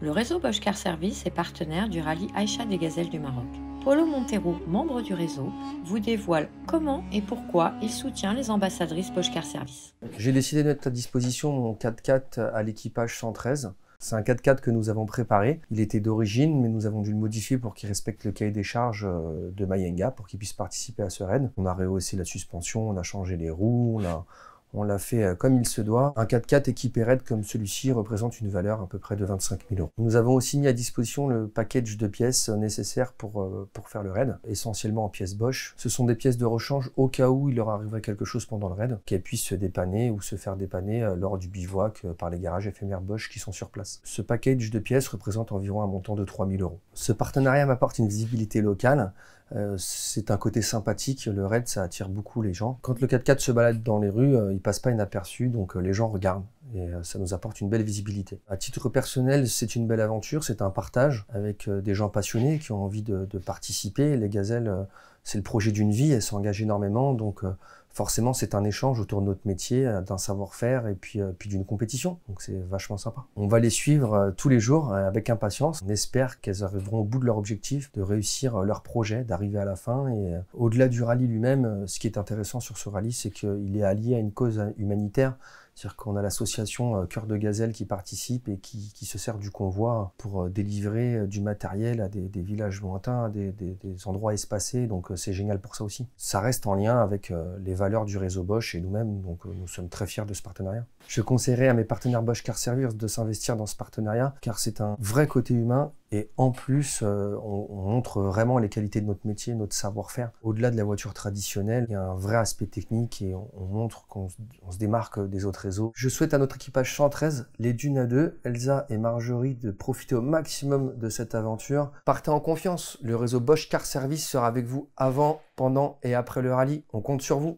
Le réseau Bosch Car Service est partenaire du rallye Aïcha des Gazelles du Maroc. Paulo Montero, membre du réseau, vous dévoile comment et pourquoi il soutient les ambassadrices Bosch Car Service. J'ai décidé de mettre à disposition mon 4x4 à l'équipage 113. C'est un 4x4 que nous avons préparé. Il était d'origine, mais nous avons dû le modifier pour qu'il respecte le cahier des charges de Mayenga, pour qu'il puisse participer à ce raid. On a rehaussé la suspension, on a changé les roues, on l'a fait comme il se doit. Un 4x4 équipé raid comme celui-ci représente une valeur à peu près de 25 000 €. Nous avons aussi mis à disposition le package de pièces nécessaires pour faire le raid, essentiellement en pièces Bosch. Ce sont des pièces de rechange au cas où il leur arriverait quelque chose pendant le raid, qu'elles puissent se dépanner ou se faire dépanner lors du bivouac par les garages éphémères Bosch qui sont sur place. Ce package de pièces représente environ un montant de 3 000 €. Ce partenariat m'apporte une visibilité locale. C'est un côté sympathique, le raid ça attire beaucoup les gens. Quand le 4x4 se balade dans les rues, il passe pas inaperçu, donc les gens regardent et ça nous apporte une belle visibilité. À titre personnel, c'est une belle aventure, c'est un partage avec des gens passionnés qui ont envie de participer. Les gazelles, c'est le projet d'une vie, elles s'engagent énormément, donc forcément c'est un échange autour de notre métier, d'un savoir-faire et puis d'une compétition, donc c'est vachement sympa. On va les suivre tous les jours avec impatience. On espère qu'elles arriveront au bout de leur objectif, de réussir leur projet, d'arriver à la fin. Et au-delà du rallye lui-même, ce qui est intéressant sur ce rallye, c'est qu'il est allié à une cause humanitaire. C'est-à-dire qu'on a l'association Cœur de Gazelle qui participe et qui se sert du convoi pour délivrer du matériel à des villages lointains, des endroits espacés, donc c'est génial pour ça aussi. Ça reste en lien avec les valeurs du réseau Bosch et nous-mêmes, donc nous sommes très fiers de ce partenariat. Je conseillerais à mes partenaires Bosch Car Service de s'investir dans ce partenariat car c'est un vrai côté humain et en plus on montre vraiment les qualités de notre métier, notre savoir-faire. Au-delà de la voiture traditionnelle, il y a un vrai aspect technique et on montre qu'on se démarque des autres réseaux. Je souhaite à notre équipage 113, les Dunes à deux, Elsa et Marjorie, de profiter au maximum de cette aventure. Partez en confiance, le réseau Bosch Car Service sera avec vous avant, pendant et après le rallye. On compte sur vous.